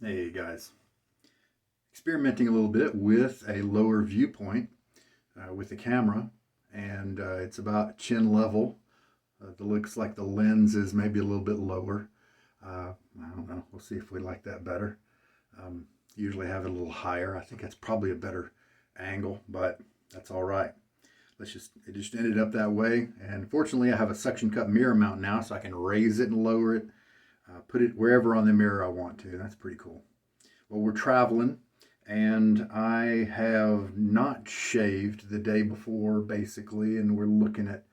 Hey guys, experimenting a little bit with a lower viewpoint with the camera, and it's about chin level. It looks like the lens is maybe a little bit lower. I don't know. We'll see if we like that better. Um, Usually have it a little higher. I think that's probably a better angle, but that's all right. It just ended up that way. And fortunately, I have a suction cup mirror mount now, so I can raise it and lower it, put it wherever on the mirror I want to. That's pretty cool. Well, we're traveling, and I have not shaved the day before, basically, and we're looking at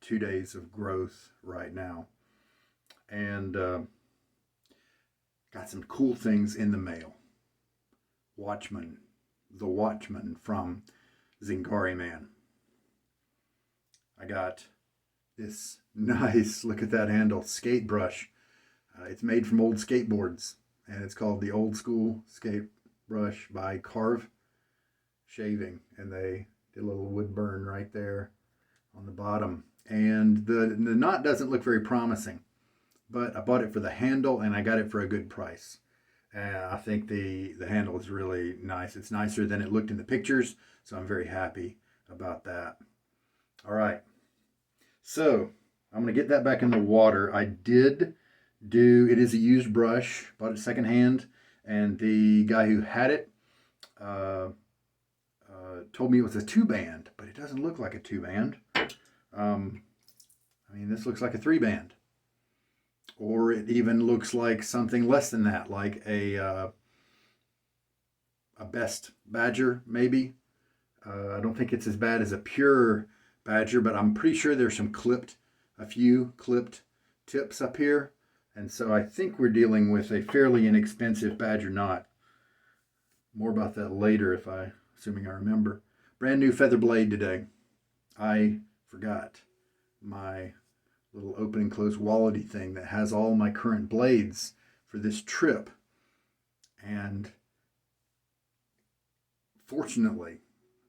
2 days of growth right now. And got some cool things in the mail. Watchman, the Watchman from Zingari Man. I got this nice, look at that handle, skate brush. It's made from old skateboards, and it's called the Old School Skate Brush by Karve Shaving, and they did a little wood burn right there on the bottom. And the knot doesn't look very promising, but I bought it for the handle, and I got it for a good price. I think the handle is really nice. It's nicer than it looked in the pictures, so I'm very happy about that. All right, so I'm going to get that back in the water. I did do, it is a used brush, bought it secondhand, and the guy who had it uh, told me it was a two band, but it doesn't look like a two band. Um, I mean, this looks like a three band, or it even looks like something less than that, like a best badger, maybe. I don't think it's as bad as a pure badger, but I'm pretty sure there's a few clipped tips up here. And so I think we're dealing with a fairly inexpensive badger knot. More about that later, assuming I remember. Brand new feather blade today. I forgot my little open and close wallety thing that has all my current blades for this trip. And fortunately,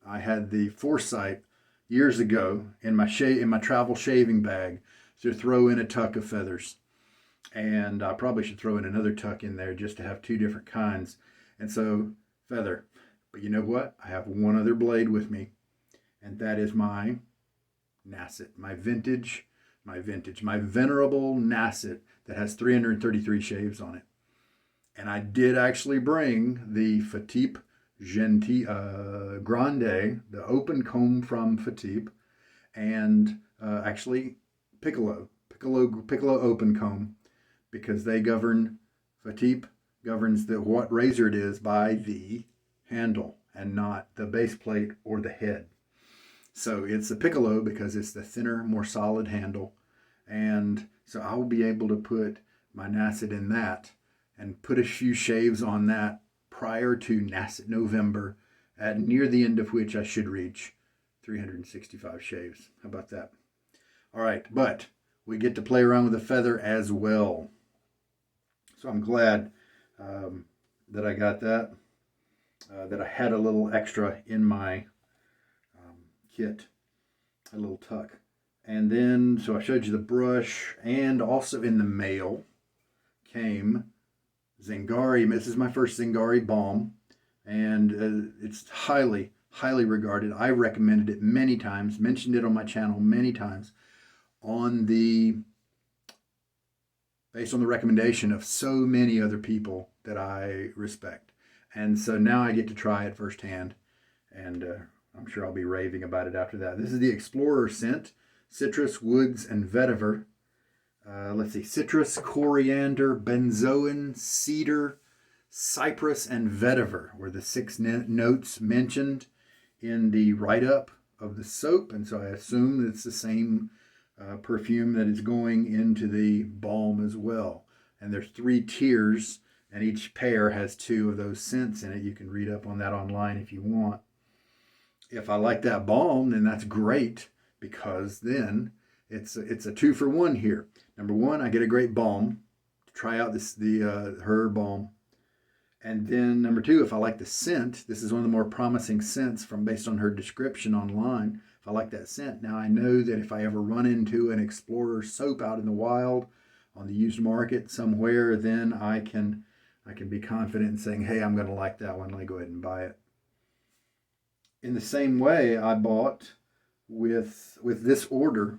I had the foresight years ago in my travel shaving bag to throw in a tuck of feathers. And I probably should throw in another tuck in there just to have two different kinds. And so, feather. But you know what? I have one other blade with me, and that is my Nasset, my venerable Nasset that has 333 shaves on it. And I did actually bring the Fatip Grande, the open comb from Fatip, and actually Piccolo open comb, because they govern, Fatip governs what razor it is by the handle and not the base plate or the head. So it's the Piccolo because it's the thinner, more solid handle. And so I will be able to put my Nasset in that and put a few shaves on that prior to Nasset November, at near the end of which I should reach 365 shaves. How about that? All right, but we get to play around with the feather as well. So I'm glad that I got that, that I had a little extra in my kit, a little tuck. And then, so I showed you the brush, and also in the mail came Zingari. This is my first Zingari balm, and it's highly, highly regarded. I recommended it many times, mentioned it on my channel many times, based on the recommendation of so many other people that I respect. And so now I get to try it firsthand, and I'm sure I'll be raving about it after that. This is the Explorer scent, citrus, woods, and vetiver. Let's see, citrus, coriander, benzoin, cedar, cypress, and vetiver were the six notes mentioned in the write-up of the soap, and so I assume it's the same perfume that is going into the balm as well. And there's 3 tiers, and each pair has 2 of those scents in it. You can read up on that online if you want. If I like that balm, then that's great, because then it's a 2 for 1 here. Number 1, I get a great balm to try out her balm. And then number 2, if I like the scent, this is one of the more promising scents based on her description online. If I like that scent, now I know that if I ever run into an Explorer soap out in the wild on the used market somewhere, then I can I can be confident in saying, hey, I'm going to like that one. Let me go ahead and buy it. In the same way, I bought with this order,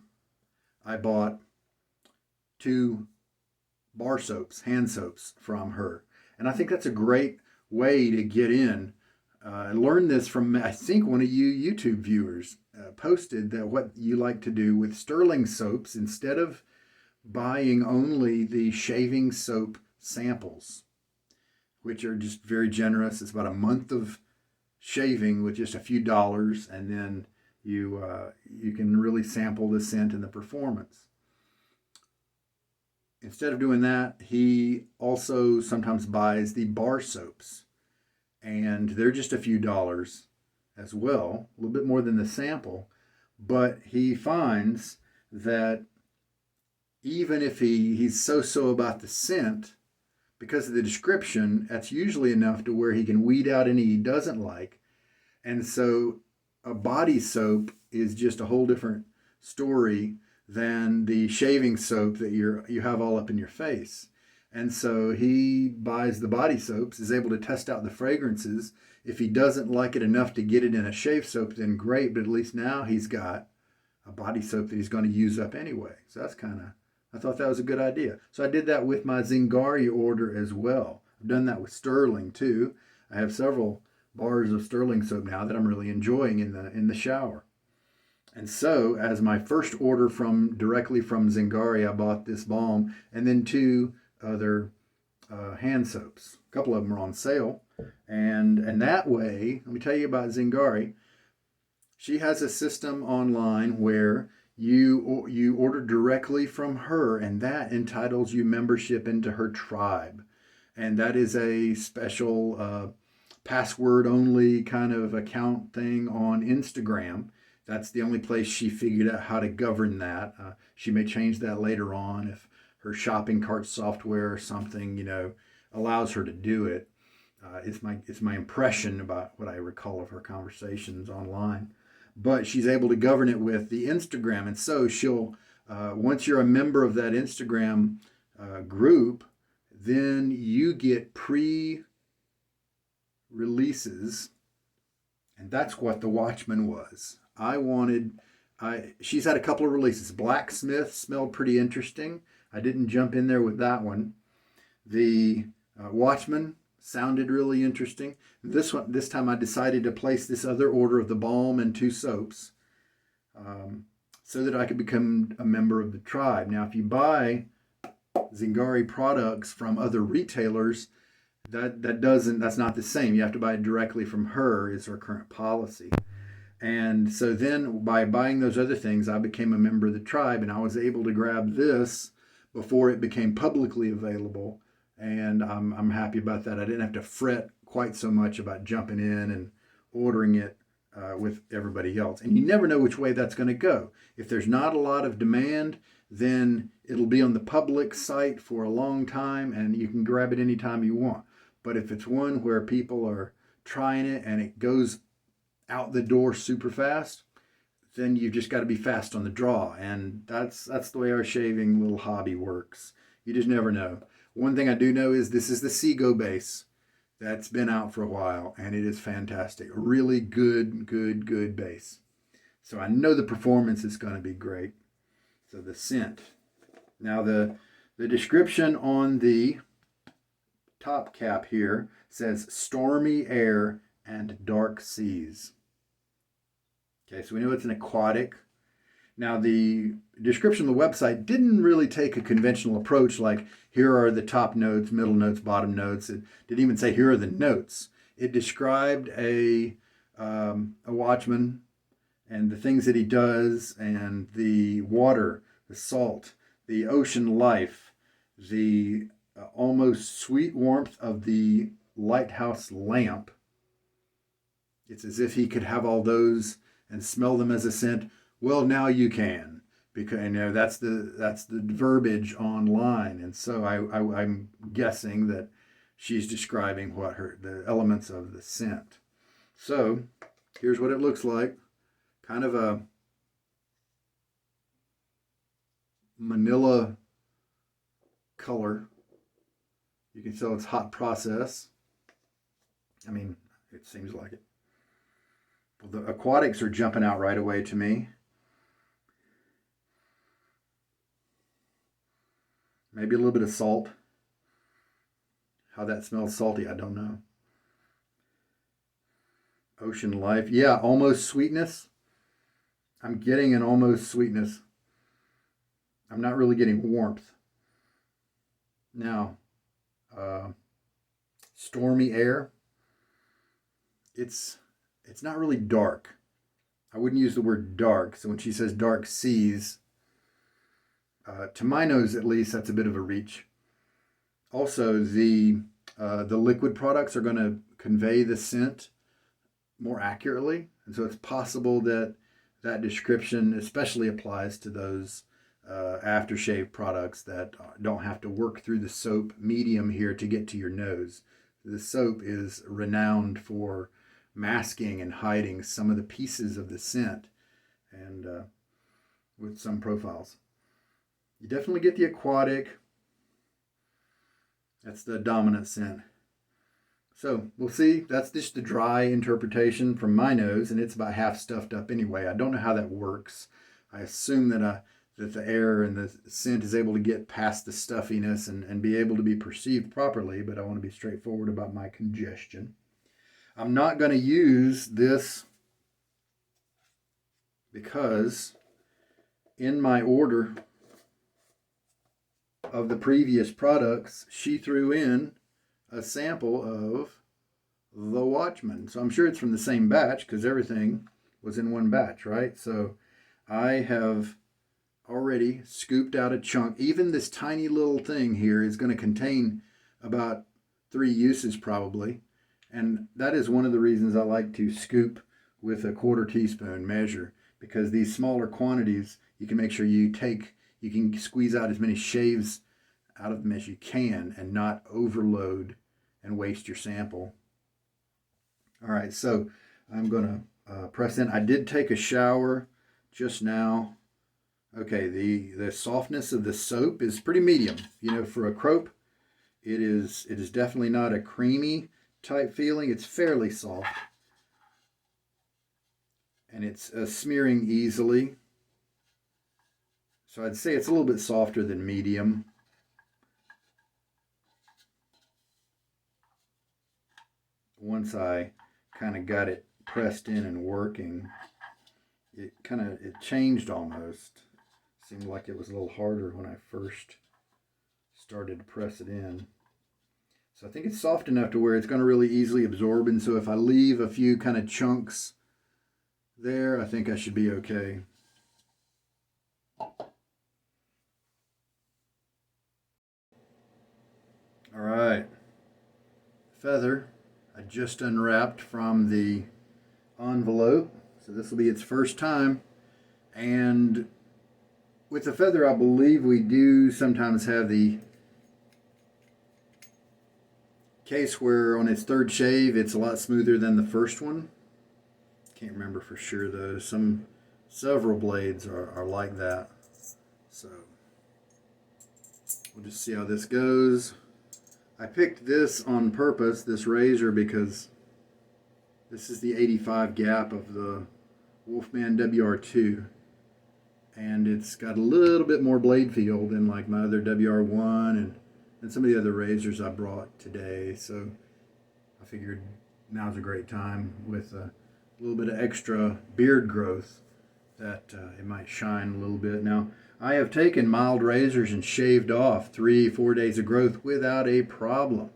I bought 2 bar soaps, hand soaps from her. And I think that's a great way to get in. I learned this from, I think, one of you YouTube viewers posted that what you like to do with sterling soaps, instead of buying only the shaving soap samples, which are just very generous. It's about a month of shaving with just a few dollars, and then you can really sample the scent and the performance. Instead of doing that, he also sometimes buys the bar soaps, and they're just a few dollars as well, a little bit more than the sample, but he finds that even if he's so about the scent, because of the description, that's usually enough to where he can weed out any he doesn't like. And so a body soap is just a whole different story than the shaving soap that you have all up in your face. And so he buys the body soaps, is able to test out the fragrances. If he doesn't like it enough to get it in a shave soap, then great, but at least now he's got a body soap that he's going to use up anyway. So that's I thought that was a good idea. So I did that with my Zingari order as well. I've done that with sterling too. I have several bars of sterling soap now that I'm really enjoying in the shower. And so, as my first order directly from Zingari, I bought this balm and then 2 other hand soaps. A couple of them are on sale, and that way, let me tell you about Zingari. She has a system online where you order directly from her, and that entitles you membership into her tribe, and that is a special password only kind of account thing on Instagram. That's the only place she figured out how to govern that. She may change that later on if her shopping cart software or something, allows her to do it. It's my impression about what I recall of her conversations online. But she's able to govern it with the Instagram, and so she'll once you're a member of that Instagram group, then you get pre-releases, and that's what the Watchman was. She's had a couple of releases. Blacksmith smelled pretty interesting. I didn't jump in there with that one. The Watchman sounded really interesting. This time I decided to place this other order of the balm and 2 soaps so that I could become a member of the tribe. Now, if you buy Zingari products from other retailers, that's not the same. You have to buy it directly from her, is her current policy. And so then by buying those other things, I became a member of the tribe, and I was able to grab this before it became publicly available. And I'm happy about that. I didn't have to fret quite so much about jumping in and ordering it with everybody else. And you never know which way that's going to go. If there's not a lot of demand, then it'll be on the public site for a long time, and you can grab it anytime you want. But if it's one where people are trying it and it goes out the door super fast, then you've just got to be fast on the draw. And that's the way our shaving little hobby works. You just never know. One thing I do know is this is the Sego base that's been out for a while, and it is fantastic. A really good base. So I know the performance is going to be great. So the scent. Now the description on the top cap here says stormy air and dark seas. Okay, so we know it's an aquatic. Now the description of the website didn't really take a conventional approach like here are the top notes, middle notes, bottom notes. It didn't even say here are the notes. It described a watchman and the things that he does, and the water, the salt, the ocean life, the almost sweet warmth of the lighthouse lamp. It's as if he could have all those and smell them as a scent. Well, now you can, because that's the verbiage online, and so I'm guessing that she's describing the elements of the scent. So here's what it looks like. Kind of a manila color. You can tell it's hot process. I mean, it seems like it. Well, the aquatics are jumping out right away to me. Maybe a little bit of salt. How that smells salty, I don't know. Ocean life. Yeah, almost sweetness. I'm getting an almost sweetness. I'm not really getting warmth. Now, stormy air. It's not really dark. I wouldn't use the word dark. So when she says dark seas, to my nose at least, that's a bit of a reach. Also, the liquid products are going to convey the scent more accurately, and so it's possible that that description especially applies to those aftershave products that don't have to work through the soap medium here to get to your nose. The soap is renowned for masking and hiding some of the pieces of the scent, and with some profiles. You definitely get the aquatic. That's the dominant scent. So we'll see. That's just the dry interpretation from my nose, and it's about half stuffed up anyway. I don't know how that works. I assume that the air and the scent is able to get past the stuffiness and be able to be perceived properly, but I want to be straightforward about my congestion. I'm not going to use this because in my order of the previous products, she threw in a sample of the Watchman. So I'm sure it's from the same batch because everything was in one batch, right? So I have already scooped out a chunk. Even this tiny little thing here is going to contain about 3 uses probably. And that is one of the reasons I like to scoop with a 1/4 teaspoon measure, because these smaller quantities, you can make sure you can squeeze out as many shaves out of them as you can and not overload and waste your sample. All right, so I'm going to press in. I did take a shower just now. Okay, the softness of the soap is pretty medium. You know, for a crope, it is definitely not a creamy type feeling. It's fairly soft. And it's smearing easily. So I'd say it's a little bit softer than medium. Once I kind of got it pressed in and working, it changed almost. Seemed like it was a little harder when I first started to press it in. So I think it's soft enough to where it's going to really easily absorb, and so if I leave a few kind of chunks there, I think I should be okay. All right, feather I just unwrapped from the envelope, so this will be its first time. And with the feather, I believe we do sometimes have the case where on its third shave it's a lot smoother than the first one. Can't remember for sure though. Several blades are like that. So we'll just see how this goes. I picked this on purpose, this razor, because this is the 85 gap of the Wolfman WR2, and it's got a little bit more blade feel than like my other WR1 and some of the other razors I brought today. So I figured now's a great time with a little bit of extra beard growth that it might shine a little bit. Now, I have taken mild razors and shaved off 3-4 days of growth without a problem.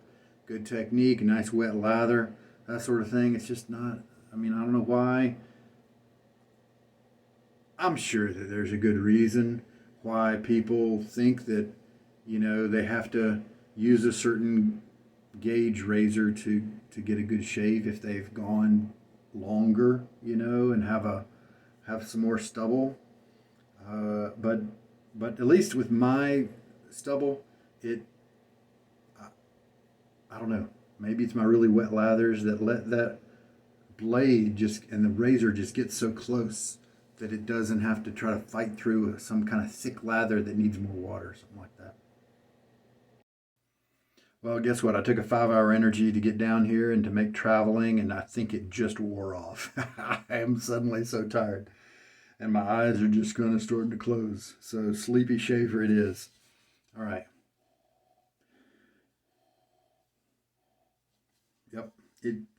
Good technique, nice wet lather, that sort of thing. It's just not, I don't know why. I'm sure that there's a good reason why people think that, they have to use a certain gauge razor to get a good shave if they've gone longer, and have some more stubble. But at least with my stubble, I don't know. Maybe it's my really wet lathers that let that blade and the razor just get so close that it doesn't have to try to fight through some kind of thick lather that needs more water, something like that. Well, guess what? I took a 5-hour energy to get down here and to make traveling, and I think it just wore off. I am suddenly so tired, and my eyes are just going to start to close. So sleepy shaver it is. All right. Yep.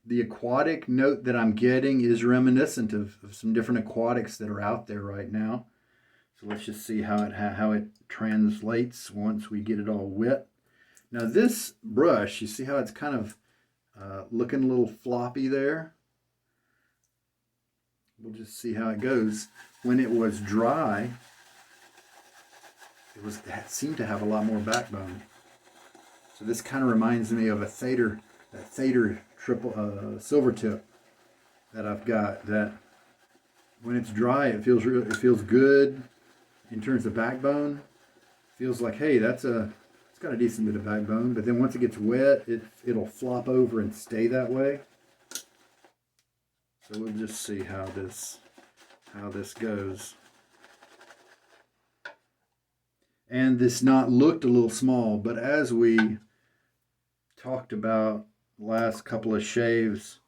The aquatic note that I'm getting is reminiscent of some different aquatics that are out there right now. So let's just see how it translates once we get it all wet. Now this brush, you see how it's kind of looking a little floppy there? We'll just see how it goes. When it was dry, it seemed to have a lot more backbone. So this kind of reminds me of a Thader triple silver tip that I've got. That when it's dry, it feels good in terms of backbone. Feels like, hey, it's got a decent bit of backbone. But then once it gets wet, it'll flop over and stay that way. So we'll just see how this goes. And this knot looked a little small, but as we talked about last couple of shaves,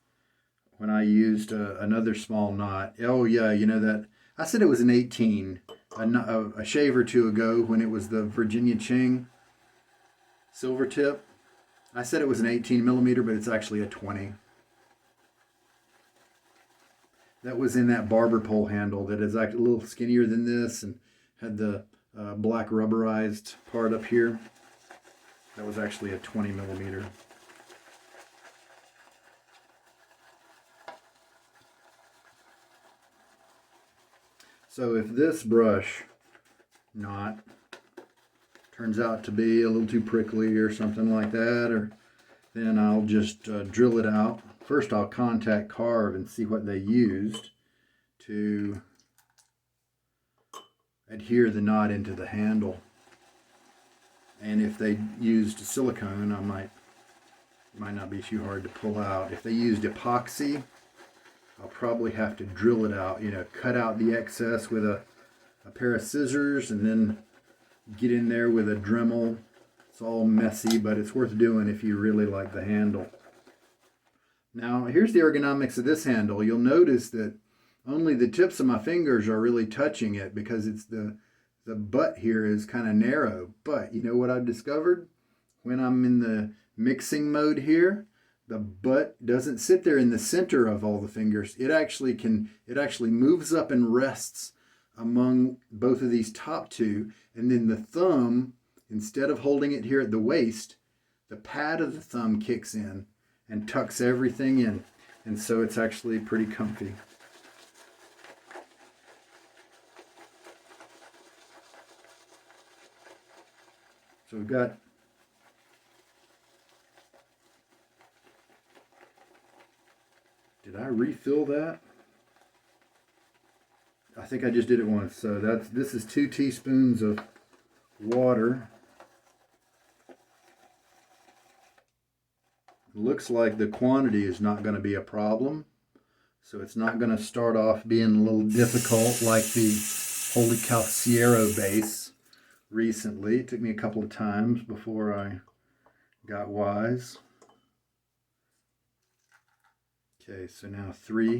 when I used another small knot, oh yeah, you know that, I said it was an 18 a shave or two ago when it was the Virginia Ching silver tip. I said it was an 18 millimeter, but it's actually a 20. That was in that barber pole handle that is actually a little skinnier than this and had the black rubberized part up here. That was actually a 20 millimeter. So if this brush knot turns out to be a little too prickly or something like that, then I'll just drill it out. First I'll contact Karve and see what they used to adhere the knot into the handle. And if they used silicone, it might not be too hard to pull out. If they used epoxy, I'll probably have to drill it out, cut out the excess with a pair of scissors and then get in there with a Dremel. It's all messy, but it's worth doing if you really like the handle. Now, here's the ergonomics of this handle. You'll notice that only the tips of my fingers are really touching it because it's the butt here is kind of narrow. But you know what I've discovered? When I'm in the mixing mode here, the butt doesn't sit there in the center of all the fingers. It actually moves up and rests among both of these top two. And then the thumb, instead of holding it here at the waist, the pad of the thumb kicks in and tucks everything in. And so it's actually pretty comfy. So we've got did I refill that? I think I just did it once. So this is 2 teaspoons of water. Looks like the quantity is not going to be a problem. So it's not going to start off being a little difficult like the Holy Calciero base recently. It took me a couple of times before I got wise. Okay, so now 3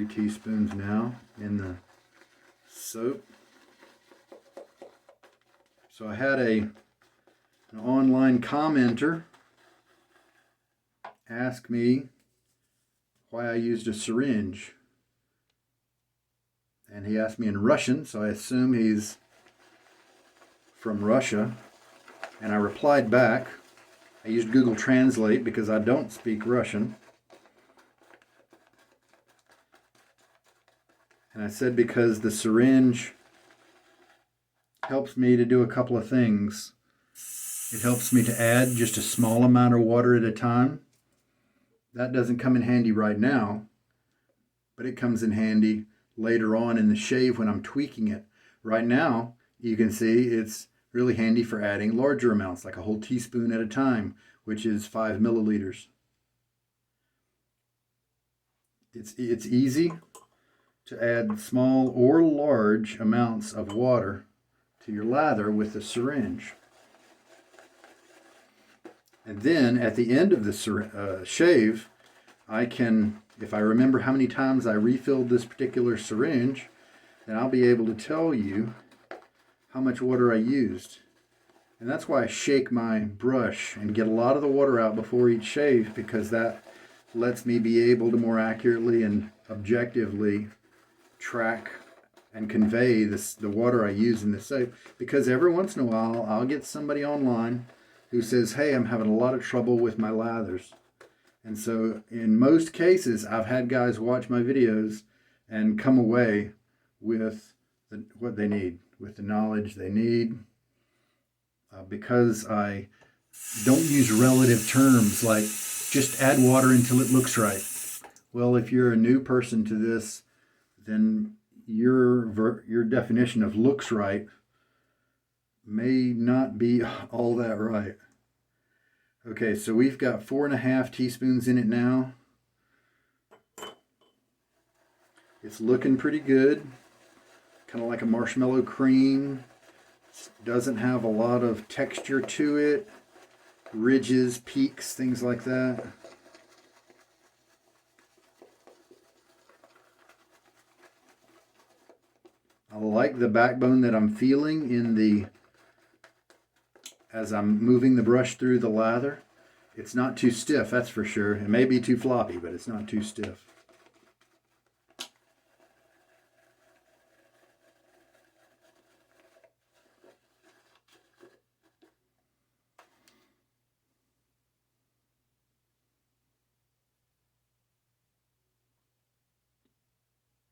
teaspoons now in the soap. So I had an online commenter ask me why I used a syringe. And he asked me in Russian, so I assume he's from Russia. And I replied back. I used Google Translate because I don't speak Russian. And I said because the syringe helps me to do a couple of things. It helps me to add just a small amount of water at a time. That doesn't come in handy right now, but it comes in handy later on in the shave when I'm tweaking it. Right now, you can see it's really handy for adding larger amounts, like a whole teaspoon at a time, which is 5 milliliters. It's easy to add small or large amounts of water to your lather with a syringe. And then at the end of the shave, I can, if I remember how many times I refilled this particular syringe, then I'll be able to tell you how much water I used. And that's why I shake my brush and get a lot of the water out before each shave, because that lets me be able to more accurately and objectively track and convey the water I use in this shave. Because every once in a while I'll get somebody online who says, hey, I'm having a lot of trouble with my lathers. And so in most cases, I've had guys watch my videos and come away with what they need, with the knowledge they need. Because I don't use relative terms like just add water until it looks right. Well, if you're a new person to this, then your definition of looks right may not be all that right. Okay, so we've got 4.5 teaspoons in it now. It's looking pretty good, kind of like a marshmallow cream. Doesn't have a lot of texture to it, ridges, peaks, things like that. I like the backbone that I'm feeling as I'm moving the brush through the lather. It's not too stiff, that's for sure. It may be too floppy, but it's not too stiff.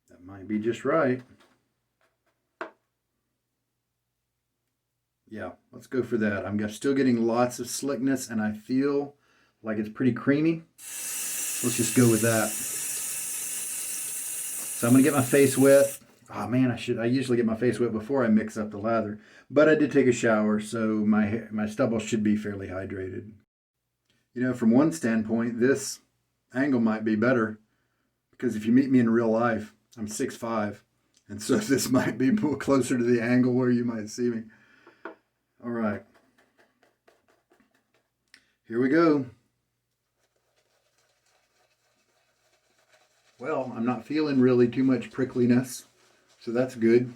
That might be just right. Yeah, let's go for that. I'm still getting lots of slickness, and I feel like it's pretty creamy. Let's just go with that. So I'm gonna get my face wet. Oh man, I usually get my face wet before I mix up the lather, but I did take a shower, so my stubble should be fairly hydrated. You know, from one standpoint, this angle might be better, because if you meet me in real life, I'm 6'5", and so this might be more closer to the angle where you might see me. All right, here we go. Well, I'm not feeling really too much prickliness, so that's good.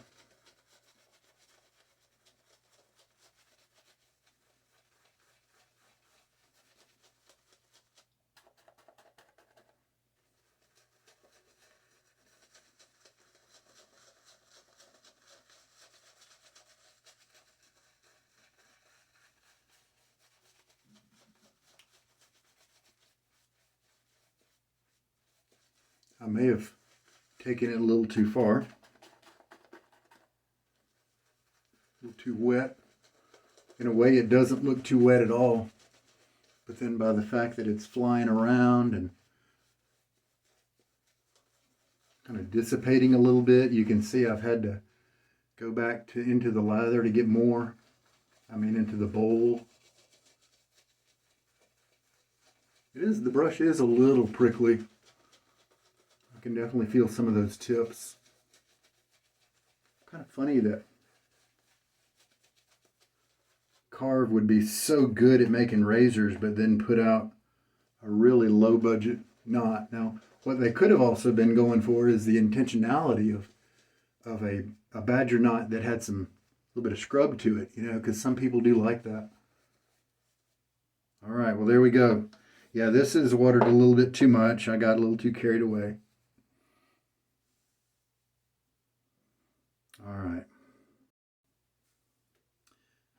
I may have taken it a little too far, a little too wet. In a way, it doesn't look too wet at all, but then by the fact that it's flying around and kind of dissipating a little bit, you can see I've had to go back into the lather to get more, into the bowl. The brush is a little prickly. I can definitely feel some of those tips. Kind of funny that Karve would be so good at making razors, but then put out a really low budget knot. Now, what they could have also been going for is the intentionality of a badger knot that had some little bit of scrub to it, because some people do like that. All right, well, there we go. Yeah, this is watered a little bit too much. I got a little too carried away.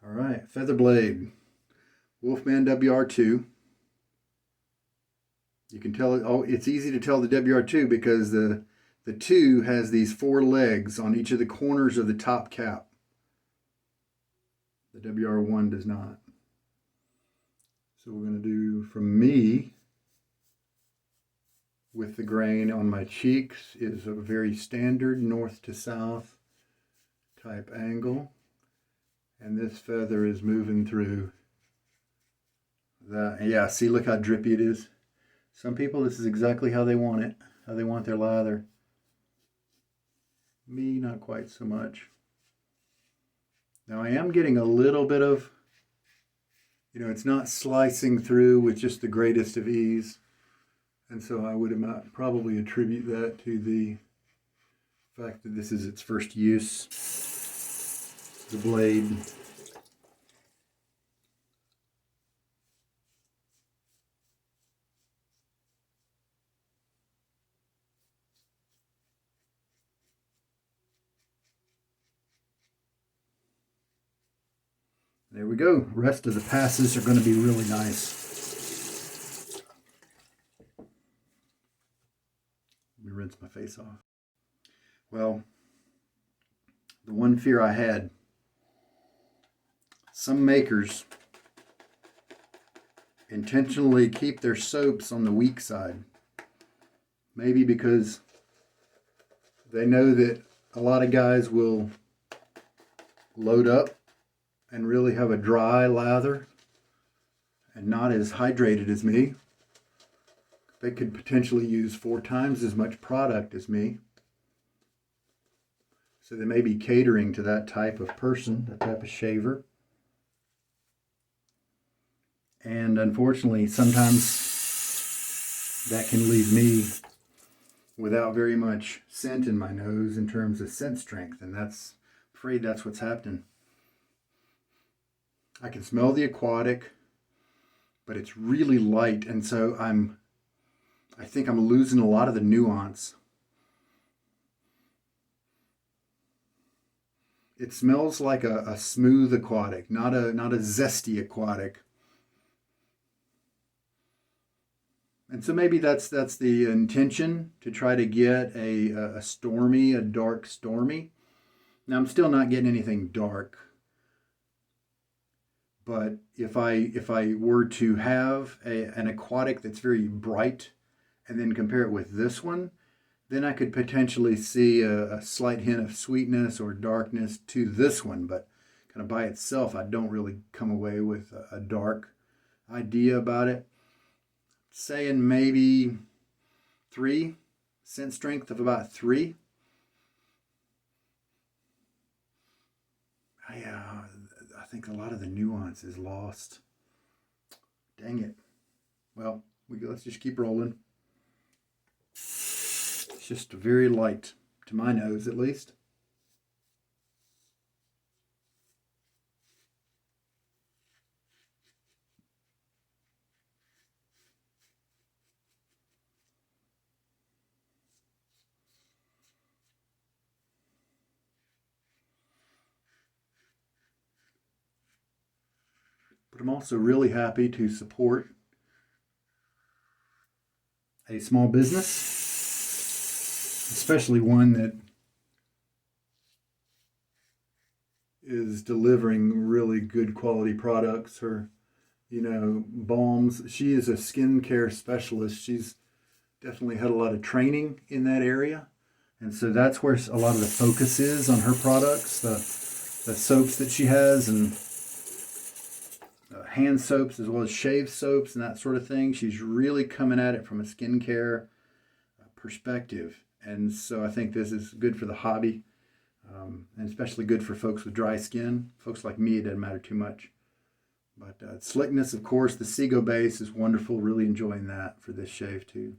All right, feather blade, Wolfman WR2. You can tell it. Oh, it's easy to tell the WR2 because the 2 has these 4 legs on each of the corners of the top cap. The WR1 does not. So we're going to do, from me, with the grain on my cheeks, is a very standard north to south type angle. And this feather is moving through that. Yeah, see, look how drippy it is. Some people, this is exactly how they want it, how they want their lather. Me, not quite so much. Now I am getting a little bit of, it's not slicing through with just the greatest of ease. And so I would probably attribute that to the fact that this is its first use, the blade. There we go. The rest of the passes are going to be really nice. Let me rinse my face off. Well, the one fear I had, some makers intentionally keep their soaps on the weak side. Maybe because they know that a lot of guys will load up and really have a dry lather and not as hydrated as me. They could potentially use 4 times as much product as me. So they may be catering to that type of person, that type of shaver. And unfortunately, sometimes that can leave me without very much scent in my nose in terms of scent strength. And I'm afraid that's what's happening. I can smell the aquatic, but it's really light, and so I think I'm losing a lot of the nuance. It smells like a smooth aquatic, not a zesty aquatic. And so maybe that's the intention, to try to get a stormy, a dark stormy. Now I'm still not getting anything dark. But if I were to have an aquatic that's very bright and then compare it with this one, then I could potentially see a slight hint of sweetness or darkness to this one. But kind of by itself, I don't really come away with a dark idea about it. Saying maybe 3, scent strength of about 3. I think a lot of the nuance is lost. Dang it. Well, let's just keep rolling. It's just very light, to my nose at least. But I'm also really happy to support a small business, especially one that is delivering really good quality products. Her, balms. She is a skincare specialist. She's definitely had a lot of training in that area. And so that's where a lot of the focus is on her products, the soaps that she has, and hand soaps as well as shave soaps and that sort of thing. She's really coming at it from a skincare perspective. And so I think this is good for the hobby, and especially good for folks with dry skin. Folks like me, it doesn't matter too much. But slickness, of course, the Sego base is wonderful. Really enjoying that for this shave too.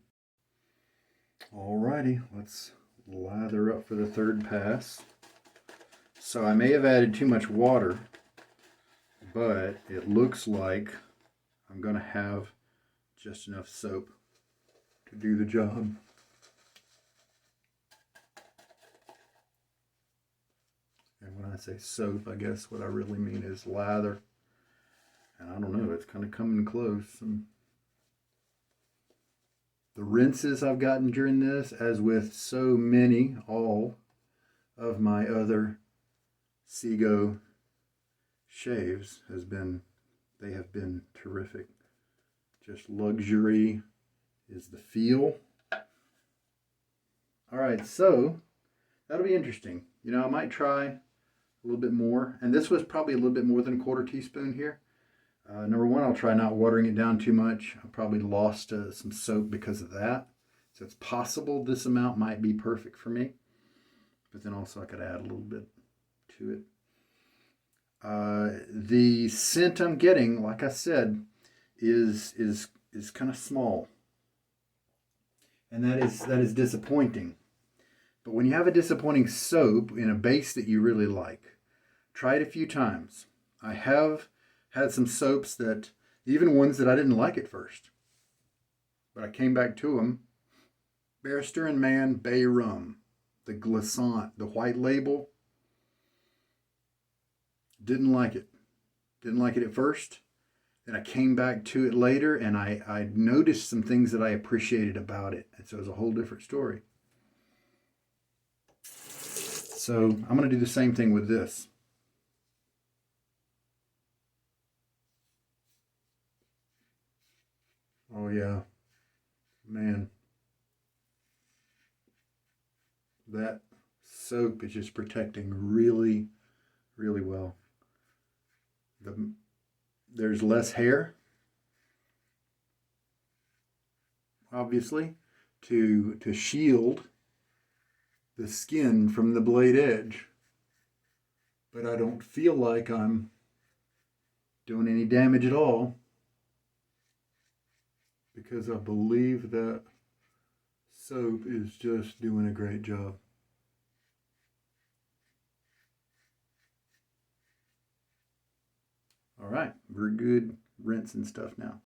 Alrighty, let's lather up for the third pass. So I may have added too much water, but it looks like I'm going to have just enough soap to do the job. And when I say soap, I guess what I really mean is lather. And I don't know, it's kind of coming close. And the rinses I've gotten during this, as with so many, all of my other Sego shaves, they have been terrific. Just luxury is the feel. All right, so that'll be interesting. I might try a little bit more, and this was probably a little bit more than a 1/4 teaspoon here. Number one, I'll try not watering it down too much. I probably lost some soap because of that. So it's possible this amount might be perfect for me. but then also I could add a little bit to it. The scent I'm getting, like I said, is kind of small, and that is disappointing. But when you have a disappointing soap in a base that you really like, try it a few times. I have had some soaps that, even ones that I didn't like at first, but I came back to them. Barrister & Man Bay Rum, the Glissant, the white label. Didn't like it. Didn't like it at first. Then I came back to it later, and I noticed some things that I appreciated about it. And so it was a whole different story. So I'm going to do the same thing with this. Oh yeah, man. That soap is just protecting really, really well. There's less hair, obviously, to shield the skin from the blade edge. But I don't feel like I'm doing any damage at all, because I believe that soap is just doing a great job. All right, we're good rinse and stuff now.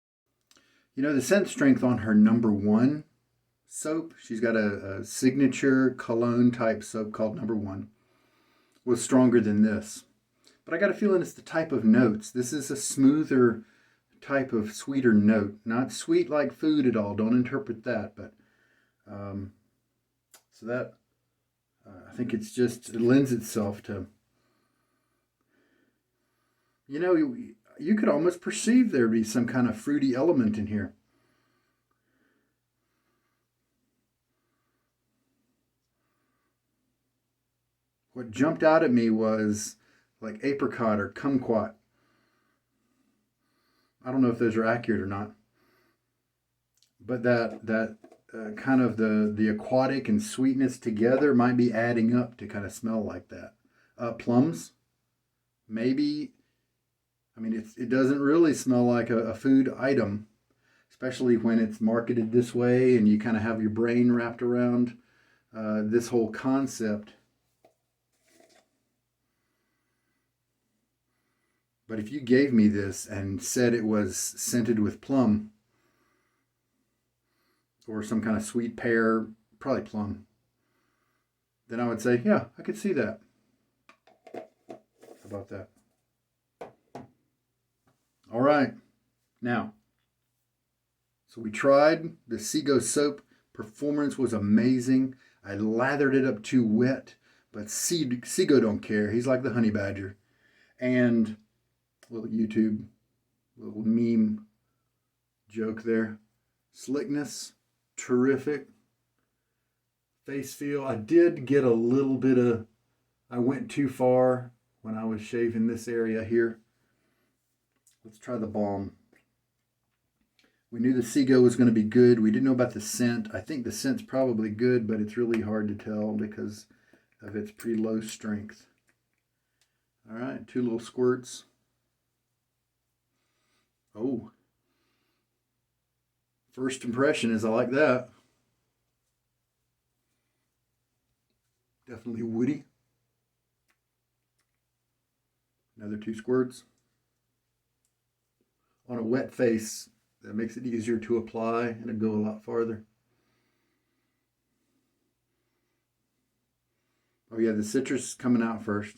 You know, the scent strength on her number 1 soap, she's got a signature cologne type soap called number 1, was stronger than this. But I got a feeling it's the type of notes. This is a smoother type of sweeter note. Not sweet like food at all. Don't interpret that. But so that, I think it's just, it lends itself to, you know, you could almost perceive there to be some kind of fruity element in here. What jumped out at me was like apricot or kumquat. I don't know if those are accurate or not, but that kind of the aquatic and sweetness together might be adding up to kind of smell like that. Plums, maybe. I mean, it doesn't really smell like a food item, especially when it's marketed this way and you kind of have your brain wrapped around this whole concept. But if you gave me this and said it was scented with plum or some kind of sweet pear, probably plum, then I would say, yeah, I could see that. How about that? All right. Now, so we tried the Sego soap. Performance was amazing. I lathered it up too wet, but Sego don't care. He's like the honey badger. And little YouTube, little meme joke there. Slickness, terrific. Face feel, I did get a little bit of, I went too far when I was shaving this area here. Let's try the balm. We knew the Sego was going to be good. We didn't know about the scent. I think the scent's probably good, but it's really hard to tell because of its pretty low strength. All right, 2 little squirts. Oh, first impression is I like that. Definitely woody. Another 2 squirts. On a wet face, that makes it easier to apply and it'll go a lot farther. Oh yeah, the citrus is coming out first.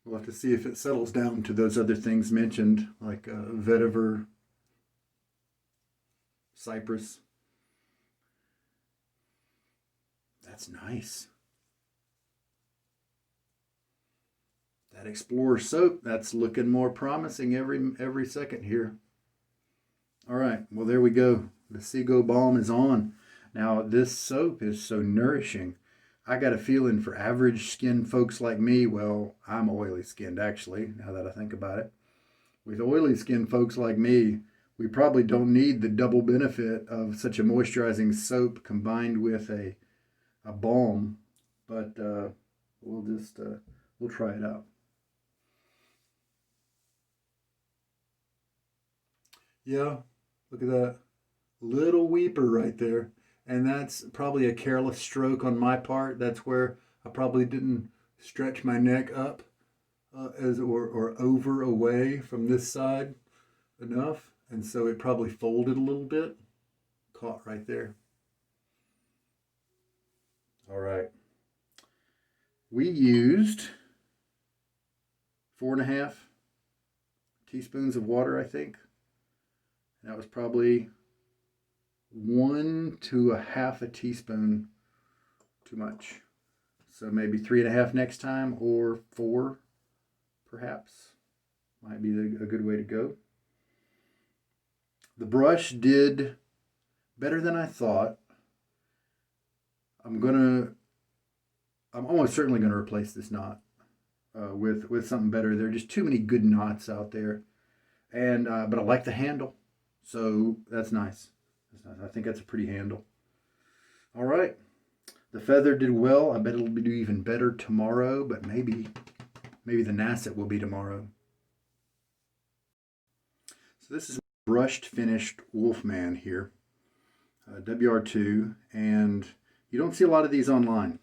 We'll have to see if it settles down to those other things mentioned, like vetiver, cypress. That's nice. That Explorer soap, that's looking more promising every second here. All right, well, there we go. The Sego balm is on. Now, this soap is so nourishing. I got a feeling for average skin folks like me, well, I'm oily skinned actually, now that I think about it. With oily skin folks like me, we probably don't need the double benefit of such a moisturizing soap combined with a balm. But we'll just, we'll try it out. Yeah, look at that little weeper right there. And that's probably a careless stroke on my part. That's where I probably didn't stretch my neck up or over away from this side enough. And so it probably folded a little bit. Caught right there. All right. We used 4.5 teaspoons of water, I think. That was probably 1 to 1/2 teaspoon too much. So maybe 3.5 next time, or 4 perhaps. Might be a good way to go. The brush did better than I thought. I'm almost certainly gonna replace this knot with something better. There are just too many good knots out there, and but I like the handle, so that's nice. I think that's a pretty handle. All right, the feather did well. I bet it'll do even better tomorrow, but maybe the Nasset will be tomorrow. So this is brushed finished Wolfman here, WR2, and you don't see a lot of these online.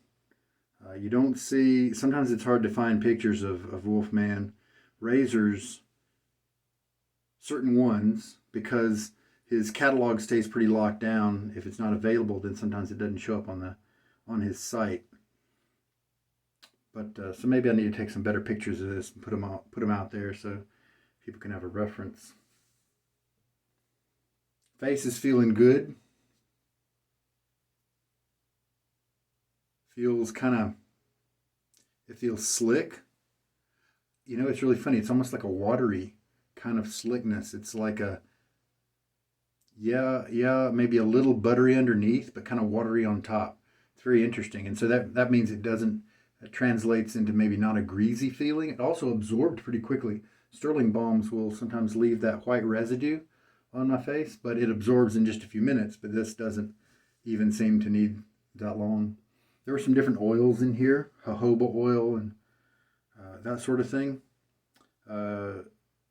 You don't see, sometimes it's hard to find pictures of Wolfman razors, certain ones, because his catalog stays pretty locked down. If it's not available, then sometimes it doesn't show up on his site. But so maybe I need to take some better pictures of this and put them out there so people can have a reference. Face is feeling good. It feels slick. You know, it's really funny. It's almost like a watery kind of slickness. It's like maybe a little buttery underneath, but kind of watery on top. It's very interesting. And so that means it translates into maybe not a greasy feeling. It also absorbed pretty quickly. Sterling balms will sometimes leave that white residue on my face, but it absorbs in just a few minutes. But this doesn't even seem to need that long. There were some different oils in here, jojoba oil and that sort of thing.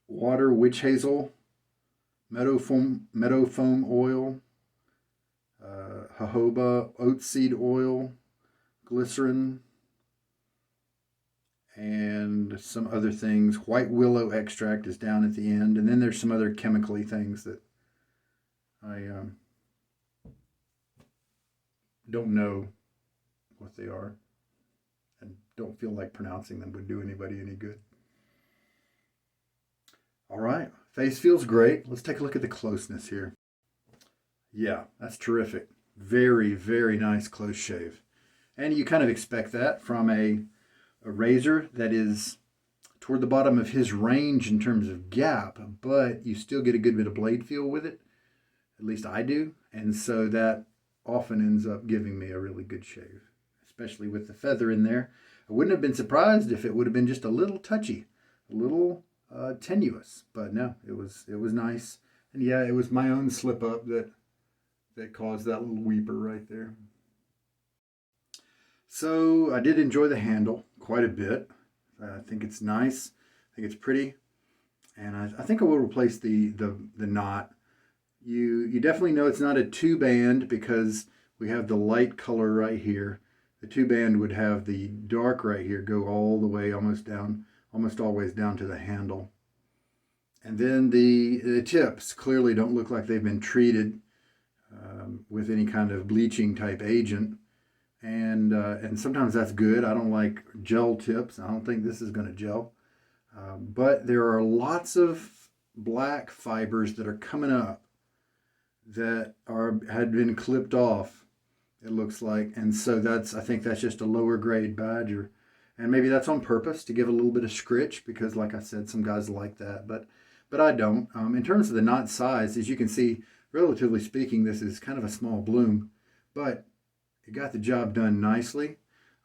Water, witch hazel, meadow foam oil, jojoba, oat seed oil, glycerin, and some other things. White willow extract is down at the end, and then there's some other chemically things that I don't know what they are and don't feel like pronouncing them would do anybody any good. All right, face feels great. Let's take a look at the closeness here. Yeah, that's terrific. Very, very nice close shave. And you kind of expect that from a razor that is toward the bottom of his range in terms of gap, but you still get a good bit of blade feel with it. At least I do. And so that often ends up giving me a really good shave, especially with the feather in there. I wouldn't have been surprised if it would have been just a little touchy, a little tenuous, but no, it was nice. And yeah, it was my own slip up that caused that little weeper right there. So I did enjoy the handle quite a bit. I think it's nice. I think it's pretty, and I think I will replace the knot. You definitely know it's not a 2-band because we have the light color right here. The 2-band would have the dark right here go all the way almost always down to the handle. And then the tips clearly don't look like they've been treated with any kind of bleaching type agent. And sometimes that's good. I don't like gel tips. I don't think this is going to gel. But there are lots of black fibers that are coming up that had been clipped off, it looks like. And so I think that's just a lower grade badger. And maybe that's on purpose to give a little bit of scritch because, like I said, some guys like that. But I don't. In terms of the knot size, as you can see, relatively speaking, this is kind of a small bloom. But it got the job done nicely.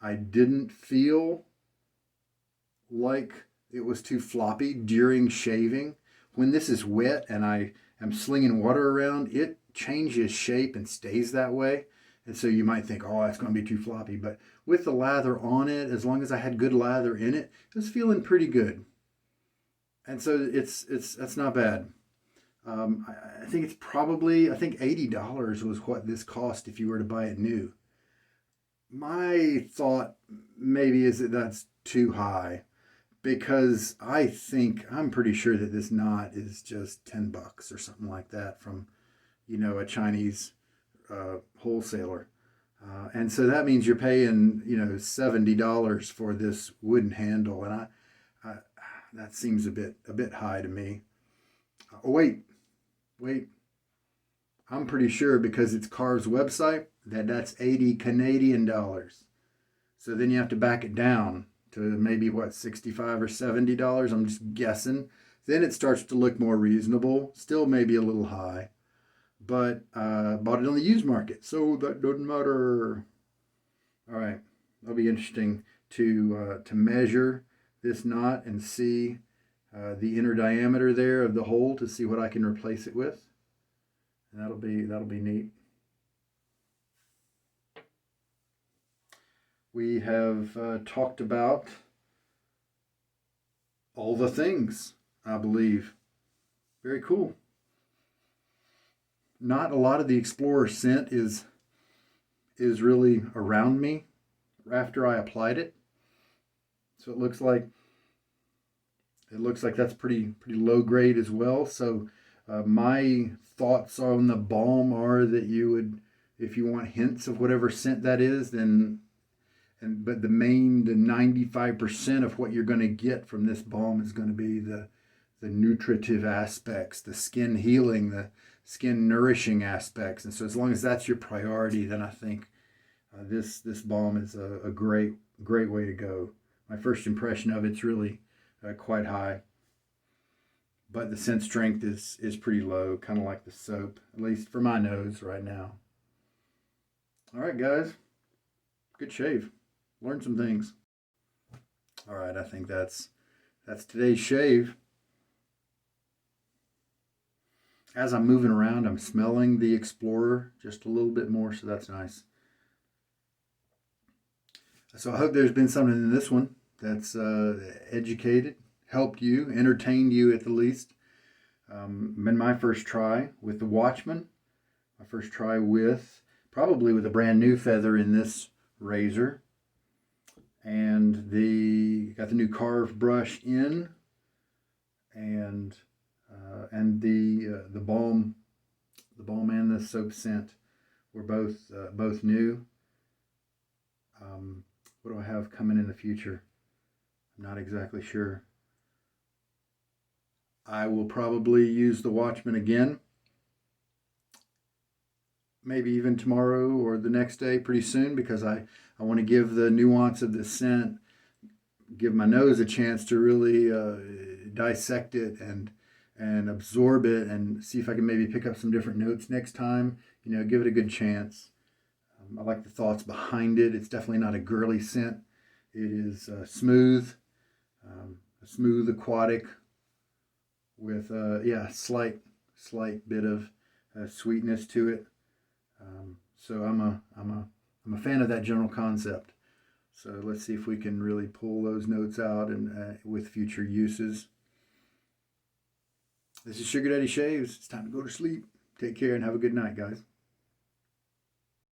I didn't feel like it was too floppy during shaving. When this is wet and I am slinging water around, it changes shape and stays that way. And so you might think, oh, that's going to be too floppy. But with the lather on it, as long as I had good lather in it, it was feeling pretty good. And so that's not bad. I think it's probably, I think $80 was what this cost if you were to buy it new. My thought maybe is that that's too high, because I'm pretty sure that this knot is just $10 or something like that from, a Chinese wholesaler. And so that means you're paying, $70 for this wooden handle. And I that seems a bit high to me. Oh, wait. I'm pretty sure, because it's Karve's website, that's 80 Canadian dollars. So then you have to back it down to maybe what, 65 or $70. I'm just guessing. Then it starts to look more reasonable. Still maybe a little high. But bought it on the used market, so that doesn't matter. All right, that'll be interesting to measure this knot and see the inner diameter there of the hole to see what I can replace it with. And that'll be neat. We have talked about all the things, I believe. Very cool. Not a lot of the Explorer scent is really around me after I applied it. So it looks like that's pretty low grade as well. So my thoughts on the balm are that you would, if you want hints of whatever scent that is, but the 95% of what you're going to get from this balm is going to be the nutritive aspects, the skin healing, the skin nourishing aspects. And so as long as that's your priority, then I think this balm is a great way to go. My first impression of it's really quite high, but the scent strength is pretty low, kind of like the soap, at least for my nose right now. All right, guys, good shave. Learned some things. All right, I think that's today's shave. As I'm moving around, I'm smelling the Explorer just a little bit more, so that's nice. So I hope there's been something in this one that's educated, helped you, entertained you at the least. Been my first try with the Watchman. My first try probably with a brand new feather in this razor. And got the new Karve brush in, and the balm and the soap scent were both new. What do I have coming in the future? I'm not exactly sure. I will probably use the Watchman again, maybe even tomorrow or the next day, pretty soon, because I want to give the nuance of the scent, give my nose a chance to really dissect it and absorb it, and see if I can maybe pick up some different notes next time. Give it a good chance. I like the thoughts behind it. It's definitely not a girly scent. It is smooth, a smooth aquatic with slight bit of sweetness to it. So I'm a fan of that general concept. So let's see if we can really pull those notes out and with future uses. This is Sugar Daddy Shaves. It's time to go to sleep. Take care and have a good night, guys.